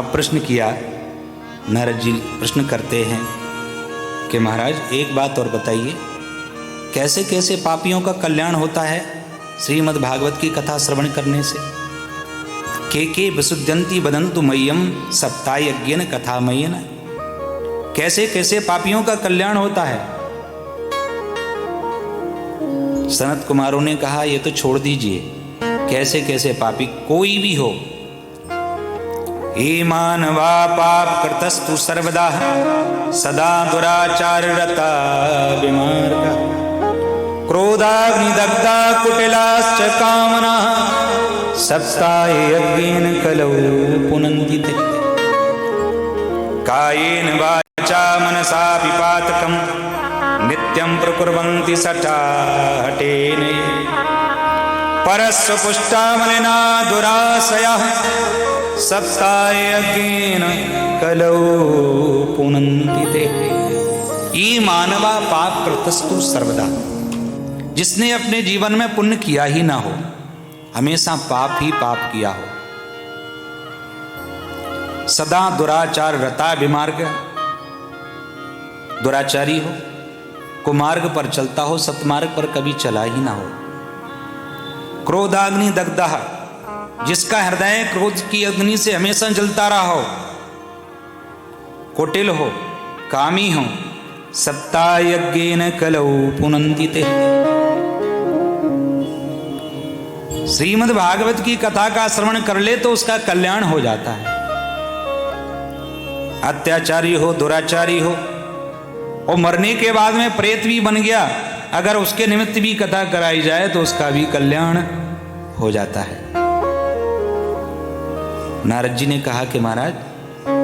अब प्रश्न किया, नारद जी प्रश्न करते हैं कि महाराज एक बात और बताइए, कैसे कैसे पापियों का कल्याण होता है श्रीमद् भागवत की कथा श्रवण करने से? के विशुद्धंति वदन्तु मह्यम सप्तायज्ञेन कथामयेन। कैसे कैसे पापियों का कल्याण होता है? सनत कुमारों ने कहा, ये तो छोड़ दीजिए, कैसे कैसे पापी कोई भी हो। हे मानवा पाप कृतस्तु सर्वदा सदा दुराचार रता विमार्गा क्रोधाग्निदग्धा कुटिलाश्च कामना सप्तायज्ञेन कलौ पुनन्ति ते। कायेन वाचा मनसा विपातकं नित्यं प्रकुर्वन्ति सटाहटेन परस्व पुष्टा मलिना दुराशयः सप्तायज्ञेन कलौ पुनन्ति ते। ये मानवा पाप कृतस्तु सर्वदा, जिसने अपने जीवन में पुण्य किया ही ना हो, हमेशा पाप ही पाप किया हो, सदा दुराचार रता विमार्ग, दुराचारी हो, कुमार्ग पर चलता हो, सतमार्ग पर कभी चला ही ना हो। क्रोधाग्नि दग्धः, जिसका हृदय क्रोध की अग्नि से हमेशा जलता रहा हो, कुटिल हो, कामी हो, सप्तायज्ञेन कलौ पुनन्ति ते। श्रीमद् भागवत की कथा का श्रवण कर ले तो उसका कल्याण हो जाता है। अत्याचारी हो, दुराचारी हो और मरने के बाद में प्रेत भी बन गया, अगर उसके निमित्त भी कथा कराई जाए तो उसका भी कल्याण हो जाता है। नारद जी ने कहा कि महाराज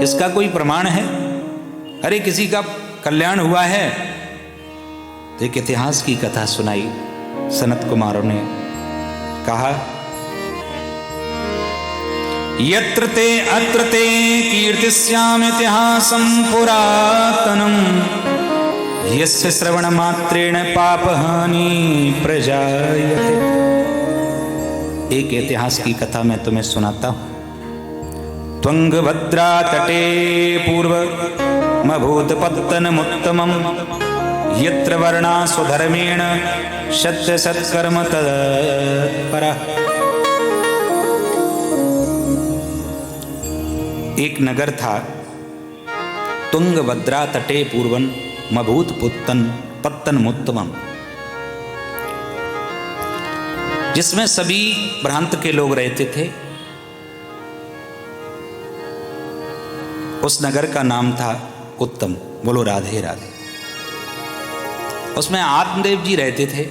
इसका कोई प्रमाण है? अरे किसी का कल्याण हुआ है? तो एक इतिहास की कथा सुनाई सनत कुमारों ने। कहा, यत्र ते अत्र ते कीर्तिस्याम इतिहासं पुरातनम् यस्य श्रवण मात्रेण पापहानि प्रजायते। एक इतिहास की कथा मैं तुम्हें सुनाता हूं। त्वंगभद्रा तटे पूर्वमभूतपत्तनमुत्तमम् यत्र वर्णा स्वधर्मेण सत्य सत्कर्म तत्परः। एक नगर था, तुंगभद्रा तटे पूर्वन मभूत पत्तनमुत्तमम्, जिसमें सभी प्रांत के लोग रहते थे। उस नगर का नाम था उत्तम। बोलो राधे राधे। उसमें आत्मदेव जी रहते थे।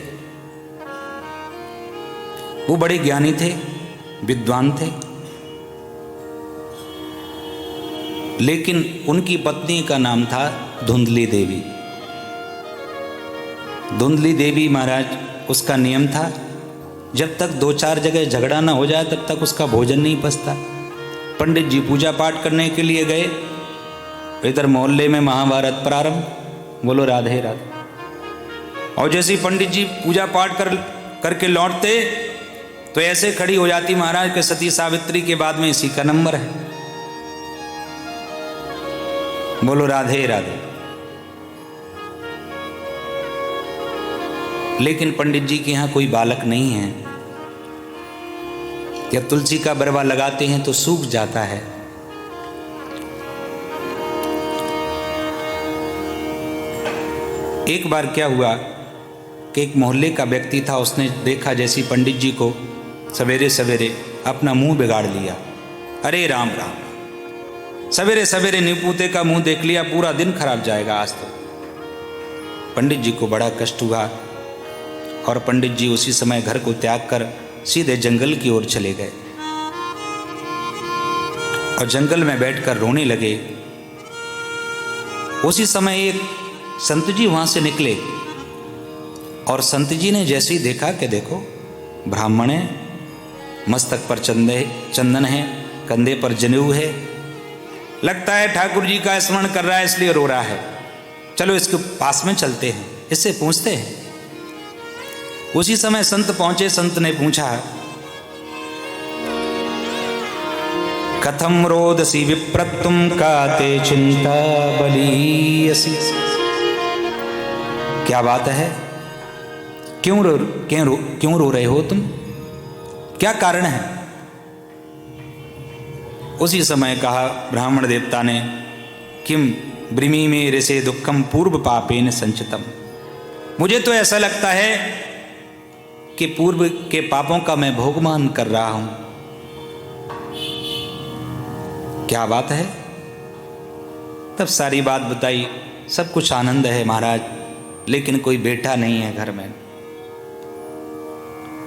वो बड़े ज्ञानी थे, विद्वान थे, लेकिन उनकी पत्नी का नाम था धुंधली देवी। धुंधली देवी महाराज, उसका नियम था जब तक 2-4 जगह झगड़ा ना हो जाए तब तक उसका भोजन नहीं पचता। पंडित जी पूजा पाठ करने के लिए गए, इधर मोहल्ले में महाभारत प्रारंभ। बोलो राधे राधे। और जैसे ही पंडित जी पूजा पाठ करके लौटते तो ऐसे खड़ी हो जाती महाराज के सती सावित्री के बाद में इसी का नंबर है। बोलो राधे राधे। लेकिन पंडित जी के यहां कोई बालक नहीं है। जब तुलसी का बरवा लगाते हैं तो सूख जाता है। एक बार क्या हुआ कि एक मोहल्ले का व्यक्ति था, उसने देखा जैसी पंडित जी को सवेरे सवेरे अपना मुंह बिगाड़ लिया। अरे राम राम, सवेरे सवेरे निपूते का मुंह देख लिया, पूरा दिन खराब जाएगा आज तो। पंडित जी को बड़ा कष्ट हुआ और पंडित जी उसी समय घर को त्याग कर सीधे जंगल की ओर चले गए और जंगल में बैठकर रोने लगे। उसी समय एक संत जी वहां से निकले और संत जी ने जैसे ही देखा कि देखो ब्राह्मण है, मस्तक पर चंदन है, कंधे पर जनेऊ है, लगता है ठाकुर जी का स्मरण कर रहा है इसलिए रो रहा है, चलो इसके पास में चलते हैं, इससे पूछते हैं। उसी समय संत पहुंचे। संत ने पूछा, कथम रोदसी विप्रतुम काते चिंता बलीयसी। क्या बात है, क्यों रो रहे हो तुम, क्या कारण है? उसी समय कहा ब्राह्मण देवता ने, किम ब्रिमी में ऋषे दुखम पूर्व पापेन संचितम। मुझे तो ऐसा लगता है कि पूर्व के पापों का मैं भोगमान कर रहा हूं। क्या बात है? तब सारी बात बताई। सब कुछ आनंद है महाराज, लेकिन कोई बेटा नहीं है घर में।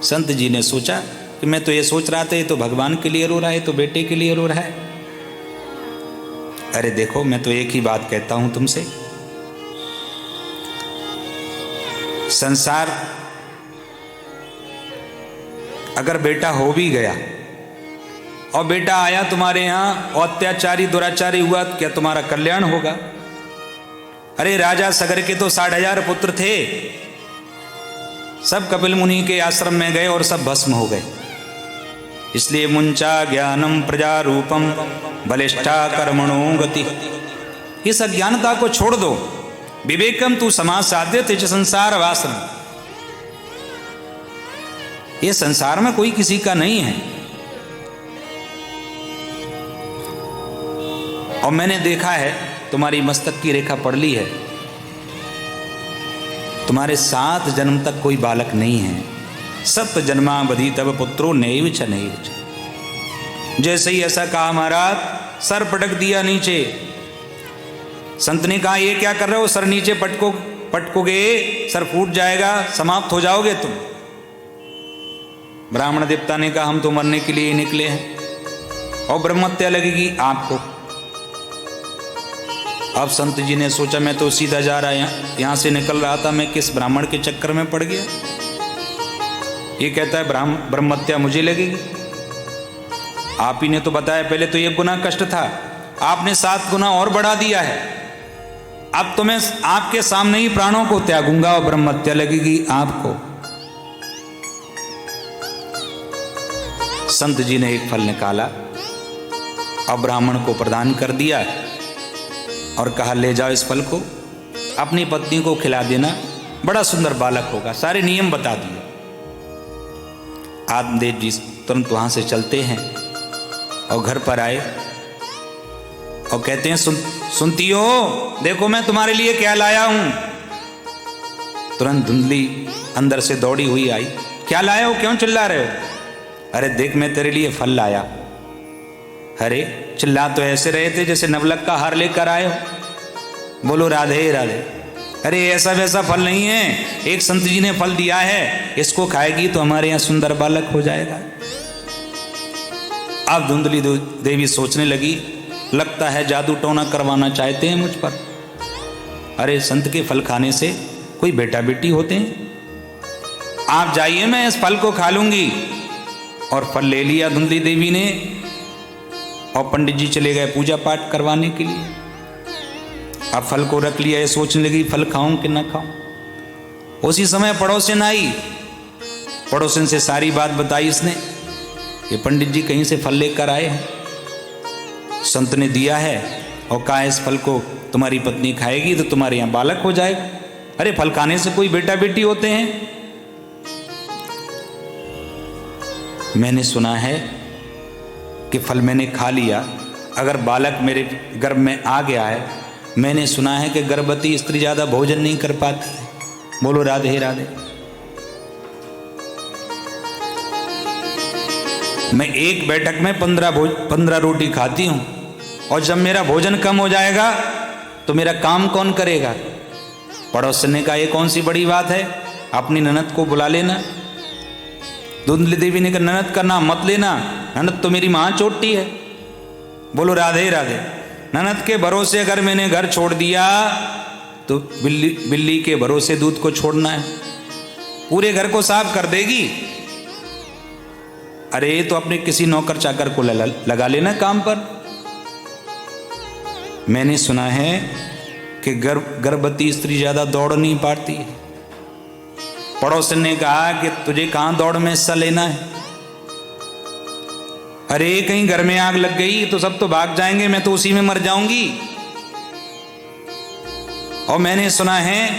संत जी ने सोचा कि मैं तो ये सोच रहा था ये तो भगवान के लिए रो रहा है, तो बेटे के लिए रो रहा है। अरे देखो, मैं तो एक ही बात कहता हूं तुमसे, संसार अगर बेटा हो भी गया और बेटा आया तुम्हारे यहां और अत्याचारी दुराचारी हुआ, तो क्या तुम्हारा कल्याण होगा? अरे राजा सगर के तो 60,000 पुत्र थे, सब कपिल मुनि के आश्रम में गए और सब भस्म हो गए। इसलिए मुंचा ज्ञानम प्रजा रूपम बलिष्ठा कर्मणो गति। इस अज्ञानता को छोड़ दो, विवेकम तू समाज साध्य तेज संसार वासना। ये संसार में कोई किसी का नहीं है। और मैंने देखा है, तुम्हारी मस्तक की रेखा पड़ ली है, तुम्हारे 7 जन्म तक कोई बालक नहीं है। सत जन्मावधि तब पुत्रो नैव च नैव च। जैसे ही ऐसा कहा महाराज, सर पटक दिया नीचे। संत ने कहा, ये क्या कर रहे हो, सर नीचे पटकोगे, सर फूट जाएगा, समाप्त हो जाओगे तुम। ब्राह्मण देवता ने कहा, हम तो मरने के लिए निकले हैं और ब्रह्महत्या लगेगी आपको। अब संत जी ने सोचा, मैं तो सीधा जा रहा, यहां से निकल रहा था, मैं किस ब्राह्मण के चक्कर में पड़ गया। ये कहता है ब्रह्महत्या मुझे लगेगी। आप ही ने तो बताया, पहले तो ये गुना कष्ट था, आपने 7 गुना और बढ़ा दिया है। अब तो मैं आपके सामने ही प्राणों को त्यागूंगा और ब्रह्महत्या लगेगी आपको। संत जी ने एक फल निकाला और ब्राह्मण को प्रदान कर दिया और कहा, ले जाओ इस फल को, अपनी पत्नी को खिला देना, बड़ा सुंदर बालक होगा। सारे नियम बता दिए। आत्मदेव जी तुरंत वहां से चलते हैं और घर पर आए और कहते हैं, सुनती हो, देखो मैं तुम्हारे लिए क्या लाया हूं। तुरंत धुंधली अंदर से दौड़ी हुई आई, क्या लाए हो, क्यों चिल्ला रहे हो? अरे देख, मैं तेरे लिए फल लाया। अरे चिल्ला तो ऐसे रहे थे जैसे नवलक का हार लेकर आए हो। बोलो राधे राधे। अरे ऐसा वैसा फल नहीं है, एक संत जी ने फल दिया है, इसको खाएगी तो हमारे यहाँ सुंदर बालक हो जाएगा। अब धुंधली देवी सोचने लगी, लगता है जादू टोना करवाना चाहते हैं मुझ पर। अरे संत के फल खाने से कोई बेटा बेटी होते हैं? आप जाइए, मैं इस फल को खा लूंगी। और फल ले लिया धुंधली देवी ने और पंडित जी चले गए पूजा पाठ करवाने के लिए। अब फल को रख लिया, ये सोचने लगी फल खाऊं कि ना खाऊं। उसी समय पड़ोसन आई, पड़ोसन से सारी बात बताई इसने, ये पंडित जी कहीं से फल लेकर आए हैं, संत ने दिया है और कहा इस फल को तुम्हारी पत्नी खाएगी तो तुम्हारे यहाँ बालक हो जाएगा। अरे फल खाने से कोई बेटा बेटी होते हैं? मैंने सुना है कि फल मैंने खा लिया, अगर बालक मेरे गर्भ में आ गया है, मैंने सुना है कि गर्भवती स्त्री ज्यादा भोजन नहीं कर पाती है। बोलो राधे राधे। मैं एक बैठक में 15 रोटी खाती हूं और जब मेरा भोजन कम हो जाएगा तो मेरा काम कौन करेगा? पड़ोसन ने कहा, ये कौन सी बड़ी बात है, अपनी ननद को बुला लेना। धुंधली देवी ने कहा, ननद का नाम मत लेना, ननद तो मेरी मां चोटी है। बोलो राधे राधे। ननद के भरोसे अगर मैंने घर छोड़ दिया तो बिल्ली के भरोसे दूध को छोड़ना है, पूरे घर को साफ कर देगी। अरे तो अपने किसी नौकर चाकर को लगा लेना काम पर। मैंने सुना है कि गर्भवती स्त्री ज्यादा दौड़ नहीं पाती है। पड़ोसन ने कहा कि तुझे कहां दौड़ में हिस्सा लेना है? अरे कहीं घर में आग लग गई तो सब तो भाग जाएंगे, मैं तो उसी में मर जाऊंगी। और मैंने सुना है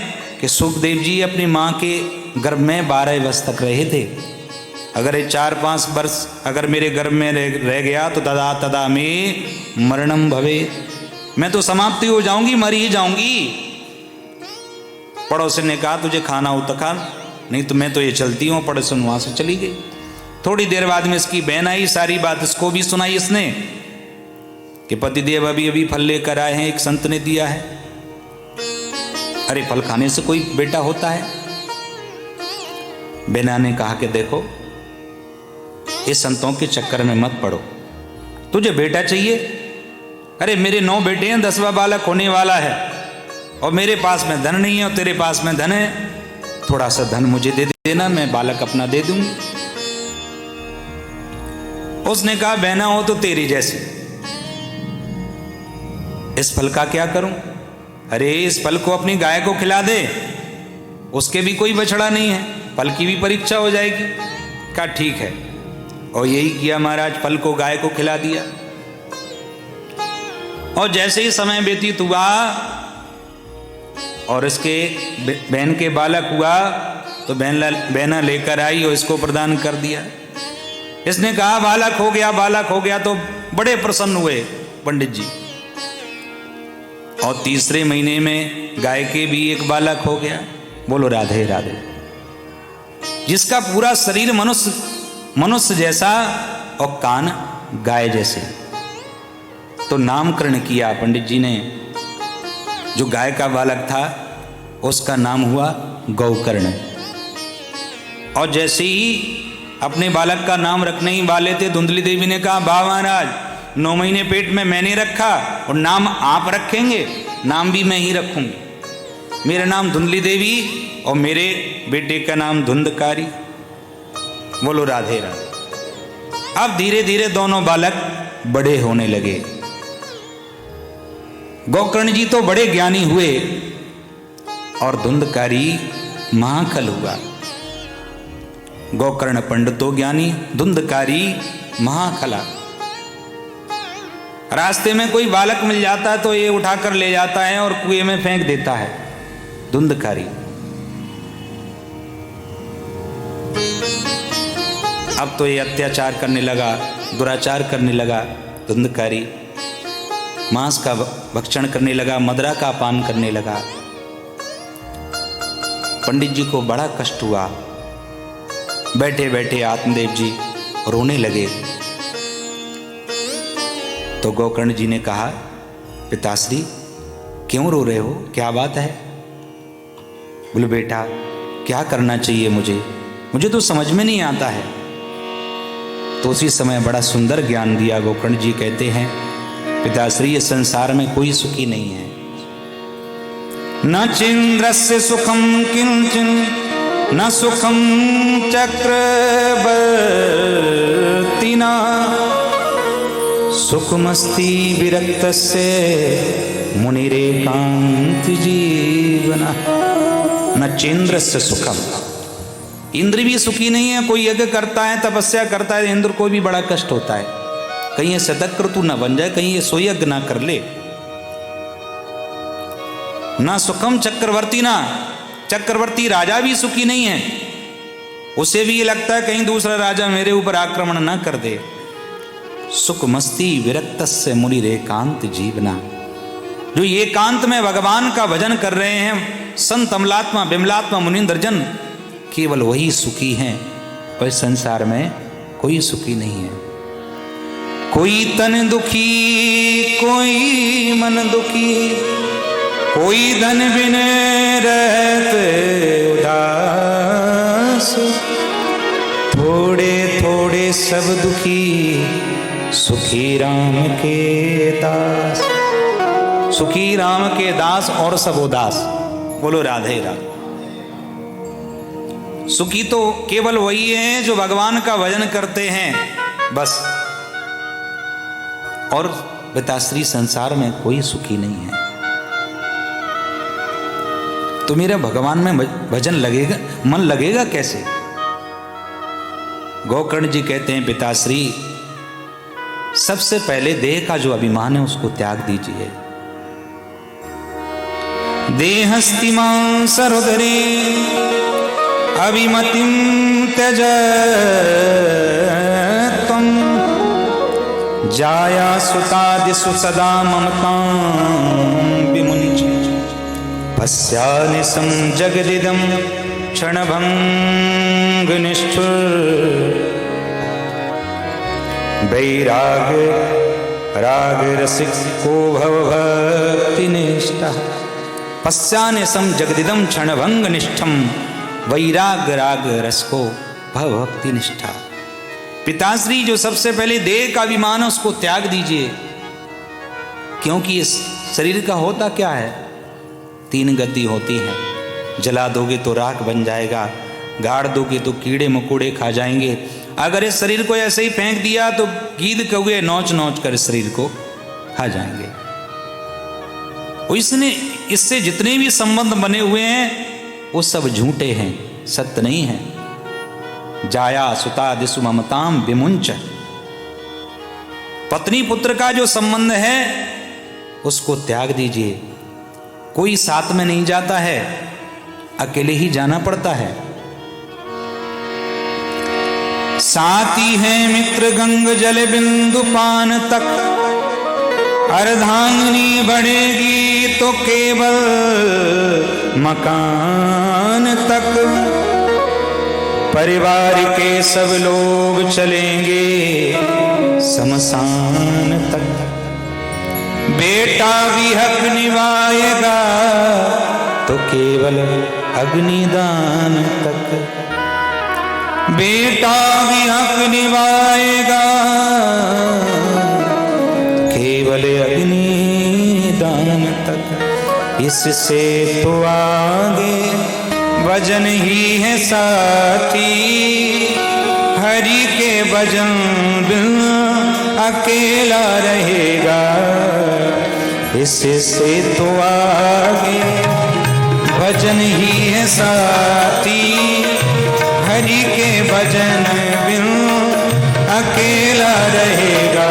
कि सुखदेव जी अपनी माँ के गर्भ में 12 वर्ष तक रहे थे। अगर ये 4-5 वर्ष अगर मेरे गर्भ में रह गया तो तदा तदा में मरणम भवे, मैं तो समाप्ति हो जाऊंगी, मर ही जाऊंगी। पड़ोसी ने कहा तुझे खाना हो तो खा, नहीं तो मैं तो ये चलती हूँ। पड़ोसन वहां से चली गई। थोड़ी देर बाद में इसकी बहन आई, सारी बात इसको भी सुनाई इसने कि पतिदेव अभी अभी फल लेकर आए हैं, एक संत ने दिया है। अरे फल खाने से कोई बेटा होता है? बेना ने कहा कि देखो ये संतों के चक्कर में मत पड़ो, तुझे बेटा चाहिए? अरे मेरे 9 बेटे हैं, 10वां बालक होने वाला है, और मेरे पास में धन नहीं है और तेरे पास में धन है, थोड़ा सा धन मुझे दे देना, मैं बालक अपना दे दूंगी। उसने कहा बहना हो तो तेरी जैसी, इस फल का क्या करूं? अरे इस फल को अपनी गाय को खिला दे, उसके भी कोई बछड़ा नहीं है, फल की भी परीक्षा हो जाएगी। कहा ठीक है। और यही किया महाराज, फल को गाय को खिला दिया। और जैसे ही समय व्यतीत हुआ और इसके बहन के बालक हुआ तो बहना लेकर आई और इसको प्रदान कर दिया। इसने कहा बालक हो गया, बालक हो गया, तो बड़े प्रसन्न हुए पंडित जी। और तीसरे महीने में गाय के भी एक बालक हो गया। बोलो राधे राधे। जिसका पूरा शरीर मनुष्य जैसा और कान गाय जैसे। तो नामकरण किया पंडित जी ने। जो गाय का बालक था उसका नाम हुआ गौकर्ण। और जैसे ही अपने बालक का नाम रखने ही वाले थे, धुंधली देवी ने कहा वाह महाराज, 9 महीने पेट में मैंने रखा और नाम आप रखेंगे? नाम भी मैं ही रखूंगी। मेरा नाम धुंधली देवी और मेरे बेटे का नाम धुंधकारी। बोलो राधे राधे। अब धीरे धीरे दोनों बालक बड़े होने लगे। गौकर्ण जी तो बड़े ज्ञानी हुए और धुंधकारी महाखल हुआ। गौकर्ण पंडितो ज्ञानी, धुंधकारी महाखला। रास्ते में कोई बालक मिल जाता है तो ये उठाकर ले जाता है और कुएं में फेंक देता है, धुंधकारी। अब तो ये अत्याचार करने लगा, दुराचार करने लगा, धुंधकारी। मांस का भक्षण करने लगा, मदिरा का पान करने लगा। पंडित जी को बड़ा कष्ट हुआ। बैठे बैठे आत्मदेव जी रोने लगे। तो गौकर्ण जी ने कहा पिताश्री क्यों रो रहे हो, क्या बात है? बोले बेटा क्या करना चाहिए मुझे तो समझ में नहीं आता है। तो उसी समय बड़ा सुंदर ज्ञान दिया गौकर्ण जी। कहते हैं पिताश्री इस संसार में कोई सुखी नहीं है। न चिंद्रस्य सुखम किंचन न सुखम चक्रवर्तिना सुखमस्ति विरक्तस्य मुनिरेकांत जीवना। न चेन्द्रस्य सुखम, इंद्र भी सुखी नहीं है। कोई यज्ञ करता है, तपस्या करता है, इंद्र को भी बड़ा कष्ट होता है। कहीं ये सतक्रतु न बन जाए, कहीं ये सोयज्ञ ना कर ले। ना सुखम चक्रवर्ती, ना चक्रवर्ती राजा भी सुखी नहीं है। उसे भी ये लगता है कहीं दूसरा राजा मेरे ऊपर आक्रमण ना कर दे। सुख मस्ती विरक्तस्य मुनिरेकांत जीवना। जो एकांत में भगवान का भजन कर रहे हैं, संत अमलात्मा बिमलात्मा मुनींद्र जन, केवल वही सुखी हैं। और संसार में कोई सुखी नहीं है। कोई तन दुखी, कोई मन दुखी, कोई धन बिन रहते उदास। थोड़े थोड़े सब दुखी, सुखी राम के दास। सुखी राम के दास और सब उदास। बोलो राधे राधे। सुखी तो केवल वही है जो भगवान का भजन करते हैं, बस। और पिताश्री संसार में कोई सुखी नहीं है। तो मेरा भगवान में भजन लगेगा, मन लगेगा कैसे? गौकर्ण जी कहते हैं पिताश्री सबसे पहले देह का जो अभिमान है उसको त्याग दीजिए। देहस्तिमां सरोदरे अभिमतिं त्यज त्वं जाया सुतादिषु सदा ममतां विमुञ्च पश्यानिशं जगदिदं क्षणभङ्गनिष्ठुर वैराग्य राग रसिको भवभक्तिनिष्ठः पश्यानिशं जगदिदं क्षणभङ्गनिष्ठं वैराग्य राग रसको भक्तिनिष्ठा। पिताश्री जो सबसे पहले देह का अभिमान है उसको त्याग दीजिए, क्योंकि इस शरीर का होता क्या है, 3 गति होती है। जला दोगे तो राख बन जाएगा, गाड़ दोगे तो कीड़े मकोड़े खा जाएंगे। अगर इस शरीर को ऐसे ही फेंक दिया तो गीद कौवे नोच नोच कर इस शरीर को खा जाएंगे। इससे जितने भी संबंध बने हुए हैं वो सब झूठे हैं, सत्य नहीं है। जाया सुतादिषु ममतां विमुञ्च, पत्नी पुत्र का जो संबंध है उसको त्याग दीजिए। कोई साथ में नहीं जाता है, अकेले ही जाना पड़ता है। साथी है मित्र गंग जल बिंदु पान तक, अर्धांगिनी बढ़ेगी तो केवल मकान तक। परिवार के सब लोग चलेंगे शमशान तक, बेटा भी हक निभाएगा तो केवल अग्निदान तक। बेटा भी हक निभाएगा केवल अग्निदान तक। इससे तो आगे भजन ही है साथी, हरि के भजन बिन अकेला रहेगा। इससे तो आगे भजन ही है साथी, हरि के भजन बिन अकेला रहेगा।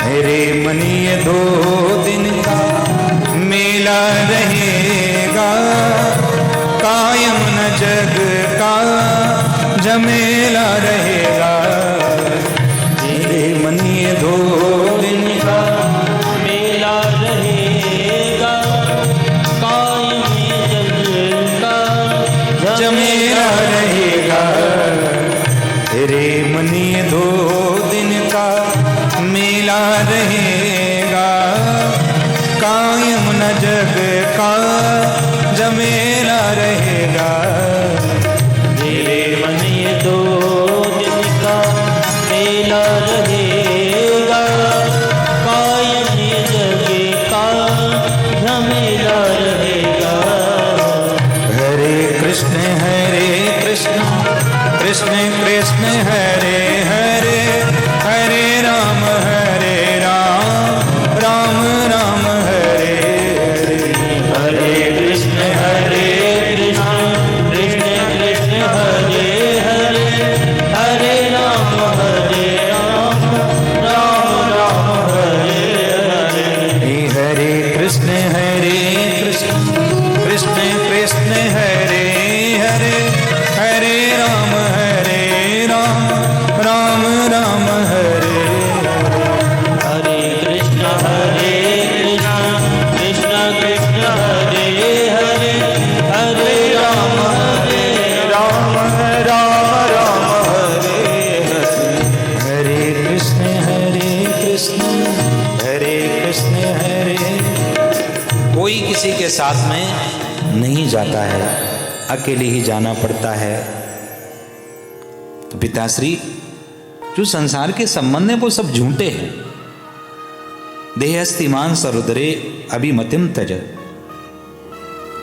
मेरे मन ये 2 दिन का मेला रहेगा, कायम न जग का झमेला रहेगा। मेरे मन ये 2 दिन का मेला रहेगा, कायम जग का झमेला रहेगा। तेरे मन ये 2 दिन का मेला रहेगा, कायम न जग का झमेला रहेगा। मेरे मन ये 2 दिन का मेला रहेगा, कायम जग का झमेला रहेगा। हरे कृष्ण कृष्ण कृष्ण हरे हरे, हरे राम राम राम हरे हरे। हरे कृष्ण कृष्ण कृष्ण हरे हरे, हरे राम राम राम हरे हरे। हरे कृष्ण कृष्ण कृष्ण कृष्ण हरे हरे, हरे राम राम राम हरे हरे। हरे कृष्ण कृष्ण कृष्ण हरे हरे, हरे राम राम हरे हरे। हरे कृष्ण हरे। कोई किसी के साथ में नहीं जाता है, अकेले ही जाना पड़ता है। तो पिताश्री जो संसार के संबंध है वो सब झूठे हैं। देहस्तिमान सरुद्रे अभिमतिम तज,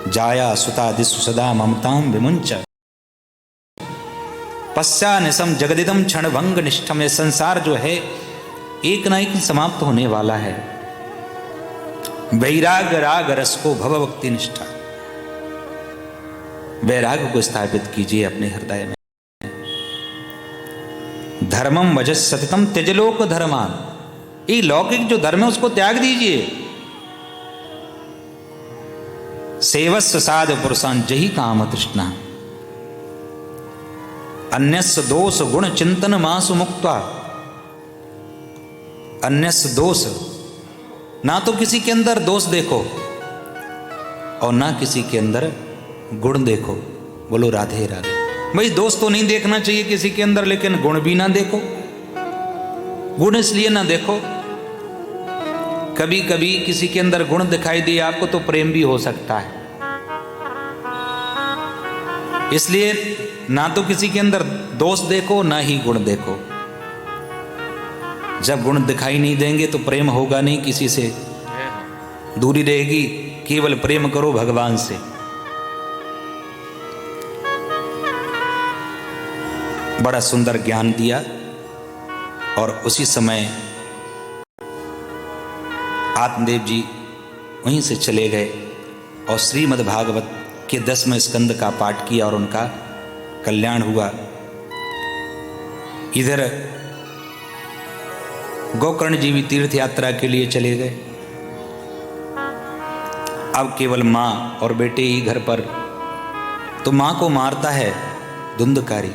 जाया सुतादिषु सदा ममतां विमुञ्च पश्यानिशं जगदिदं क्षणभंग निष्ठम। ये संसार जो है एक ना एक समाप्त होने वाला है। वैराग्य राग रस को भवभक्ति निष्ठा, वैराग्य को स्थापित कीजिए अपने हृदय में। धर्मम वजस सततम त्यजलोक धर्मान, ये लौकिक जो धर्म है उसको त्याग दीजिए। सेवस्व साध पुरुषान जही काम तृष्णा, अन्यस्य दोष गुण चिंतन मासु मुक्त्वा। अन्यस्य दोष, ना तो किसी के अंदर दोष देखो और ना किसी के अंदर गुण देखो। बोलो राधे राधे। भाई दोष तो नहीं देखना चाहिए किसी के अंदर, लेकिन गुण भी ना देखो। गुण इसलिए ना देखो, कभी कभी किसी के अंदर गुण दिखाई दिए आपको तो प्रेम भी हो सकता है। इसलिए ना तो किसी के अंदर दोष देखो ना ही गुण देखो। जब गुण दिखाई नहीं देंगे तो प्रेम होगा नहीं, किसी से दूरी रहेगी। केवल प्रेम करो भगवान से। बड़ा सुंदर ज्ञान दिया और उसी समय आत्मदेव जी वहीं से चले गए और श्रीमद् भागवत के 10वें स्कंद का पाठ किया और उनका कल्याण हुआ। इधर गोकर्ण जी भी तीर्थ यात्रा के लिए चले गए। अब केवल माँ और बेटे ही घर पर। तो माँ को मारता है धुंधकारी,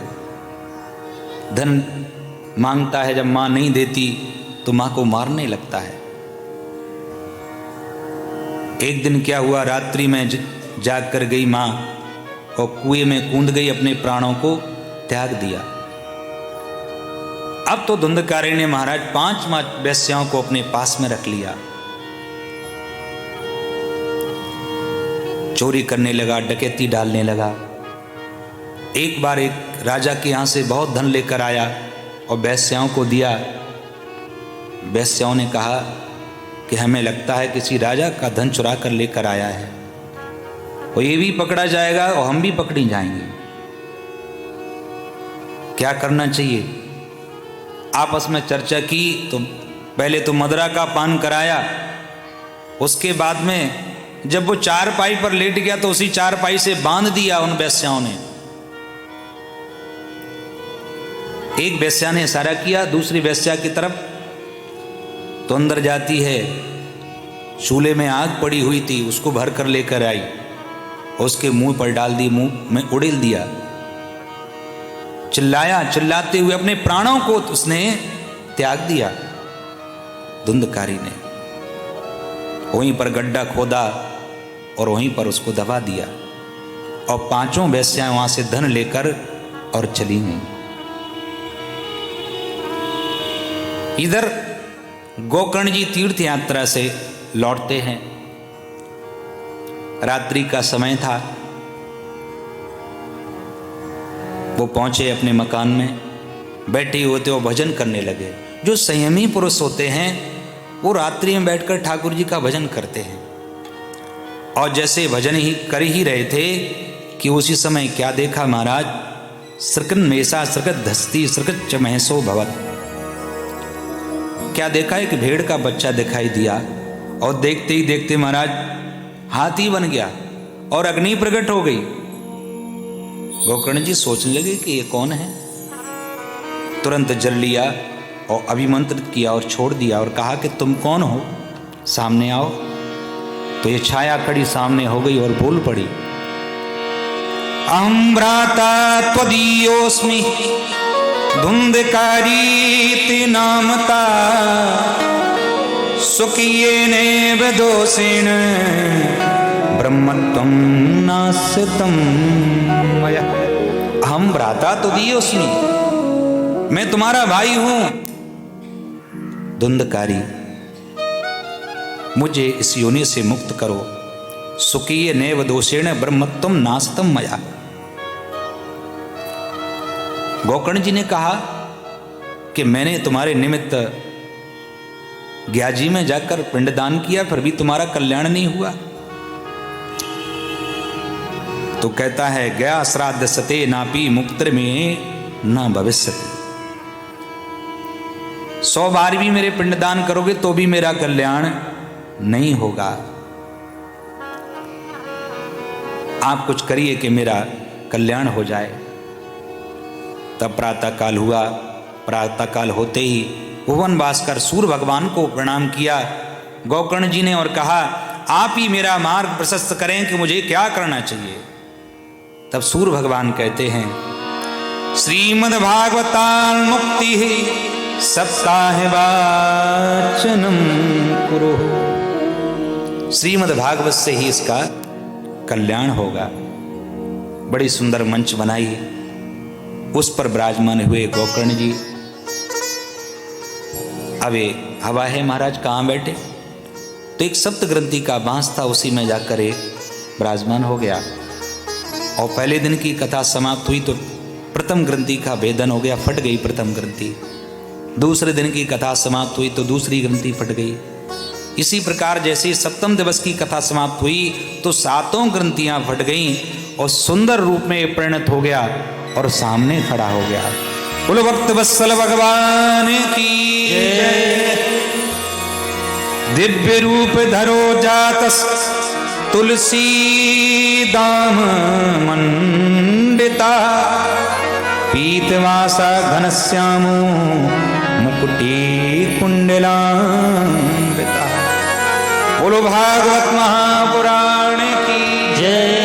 धन मांगता है। जब माँ नहीं देती तो माँ को मारने लगता है। एक दिन क्या हुआ, रात्रि में जाग कर गई माँ और कुएं में कूद गई, अपने प्राणों को त्याग दिया। अब तो धुंधकारी ने महाराज 5 वेश्याओं को अपने पास में रख लिया। चोरी करने लगा, डकैती डालने लगा। एक बार एक राजा के यहां से बहुत धन लेकर आया और वेश्याओं को दिया। वेश्याओं ने कहा कि हमें लगता है किसी राजा का धन चुरा कर लेकर आया है, और ये भी पकड़ा जाएगा और हम भी पकड़ी जाएंगे। क्या करना चाहिए? आपस में चर्चा की तो पहले तो मदरा का पान कराया। उसके बाद में जब वो चारपाई पर लेट गया तो उसी चारपाई से बांध दिया उन वेश्याओं ने। एक वेश्या ने इशारा किया दूसरी वेश्या की तरफ, तो अंदर जाती है। चूल्हे में आग पड़ी हुई थी, उसको भर कर लेकर आई और उसके मुंह पर डाल दी, मुंह में उड़ेल दिया। चिल्लाया, चिल्लाते हुए अपने प्राणों को उसने त्याग दिया धुंधकारी ने। वहीं पर गड्ढा खोदा और वहीं पर उसको दबा दिया और 5 वेश्याएं वहां से धन लेकर और चली गई। इधर गोकर्ण जी तीर्थ यात्रा से लौटते हैं। रात्रि का समय था। वो पहुंचे अपने मकान में, बैठे हुए थे, वो भजन करने लगे। जो संयमी पुरुष होते हैं वो रात्रि में बैठकर ठाकुर जी का भजन करते हैं। और जैसे भजन ही कर ही रहे थे कि उसी समय क्या देखा महाराज, सृकन मेसा सृकत धस्ती सृकत च महसो भवत। क्या देखा? एक भेड़ का बच्चा दिखाई दिया और देखते ही देखते महाराज हाथी बन गया और अग्नि प्रकट हो गई। गोकर्ण जी सोचने लगे कि ये कौन है। तुरंत जल लिया और अभिमंत्रित किया और छोड़ दिया और कहा कि तुम कौन हो, सामने आओ। तो ये छाया खड़ी सामने हो गई और बोल पड़ी, अहं भ्राता त्वदीयोऽस्मि धुंधकारीति नामता स्वकीयेनैव दोषेण ब्रह्मत्वं नास्यतं मया। अहं भ्राता त्वदीयोऽस्मि, मैं तुम्हारा भाई हूं धुंधकारी, मुझे इस योनि से मुक्त करो। सुकीय नैव दोषेण ब्रह्मत्वं नास्तं मया। गोकर्ण जी ने कहा कि मैंने तुम्हारे निमित्त ग्याजी में जाकर पिंडदान किया, फिर भी तुम्हारा कल्याण नहीं हुआ। तो कहता है, गया श्राद्ध सते नापी मुक्तर में न भविष्यति। 100 बार भी मेरे पिंडदान करोगे तो भी मेरा कल्याण नहीं होगा। आप कुछ करिए कि मेरा कल्याण हो जाए। तब प्रातः काल हुआ, प्रातःकाल होते ही भुवन भास्कर सूर्य भगवान को प्रणाम किया गोकर्ण जी ने और कहा, आप ही मेरा मार्ग प्रशस्त करें कि मुझे क्या करना चाहिए। तब सूर्य भगवान कहते हैं, श्रीमद् भागवतान मुक्ति सप्ताह वाचनम कुरु। श्रीमद् भागवत से ही इसका कल्याण होगा। बड़ी सुंदर मंच बनाई, उस पर विराजमान हुए गोकर्ण जी। अब हवा है महाराज कहाँ बैठे, तो एक सप्त ग्रंथि का बांस था, उसी में जाकर एक विराजमान हो गया। और पहले दिन की कथा समाप्त हुई तो प्रथम ग्रंथि का भेदन हो गया, फट गई प्रथम ग्रंथि। दूसरे दिन की कथा समाप्त हुई तो दूसरी ग्रंथि फट गई। इसी प्रकार जैसे सप्तम दिवस की कथा समाप्त हुई तो सातों ग्रंथियां फट गईं और सुंदर रूप में परिणत हो गया और सामने खड़ा हो गया। बोलो भक्त वत्सल भगवान की जय। दिव्य रूप धरो जातस तुलसी दाम मंडिता, पीतवासा घनश्यामो मुकुटी कुंडलांबिता। बोलो भागवत महापुराण की जय।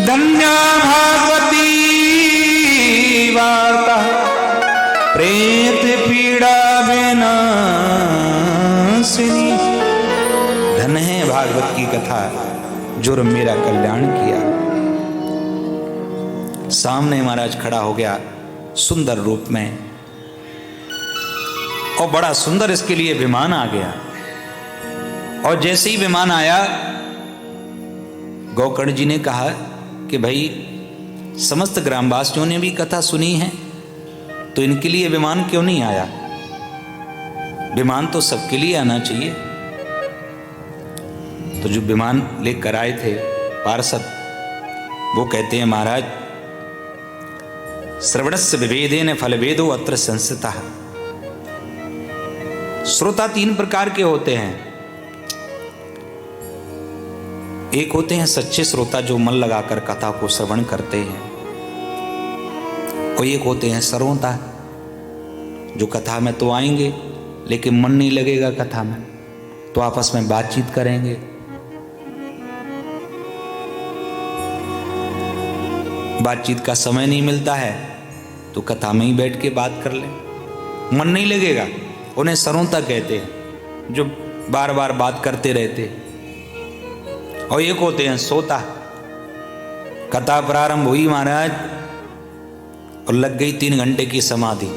धन्या भागवती वार्ता प्रेत पीड़ा बिनाशिनी। धन है भागवत की कथा जो मेरा कल्याण किया। सामने महाराज खड़ा हो गया सुंदर रूप में, और बड़ा सुंदर इसके लिए विमान आ गया। और जैसे ही विमान आया, गोकर्ण जी ने कहा कि भाई समस्त ग्रामवासियों ने भी कथा सुनी है, तो इनके लिए विमान क्यों नहीं आया? विमान तो सबके लिए आना चाहिए। तो जो विमान लेकर आए थे पार्षद, वो कहते हैं, महाराज श्रवणस्य विभेदेन फलभेदो अत्र संस्थितः। श्रोता तीन प्रकार के होते हैं। एक होते हैं सच्चे श्रोता जो मन लगाकर कथा को श्रवण करते हैं, और एक होते हैं सर्वोता जो कथा में तो आएंगे लेकिन मन नहीं लगेगा कथा में, तो आपस में बातचीत करेंगे। बातचीत का समय नहीं मिलता है तो कथा में ही बैठ के बात कर ले, मन नहीं लगेगा। उन्हें सर्वोता कहते हैं जो बार बार बात करते रहते। और एक होते हैं सोता। कथा प्रारंभ हुई महाराज और लग गई 3 घंटे की समाधि।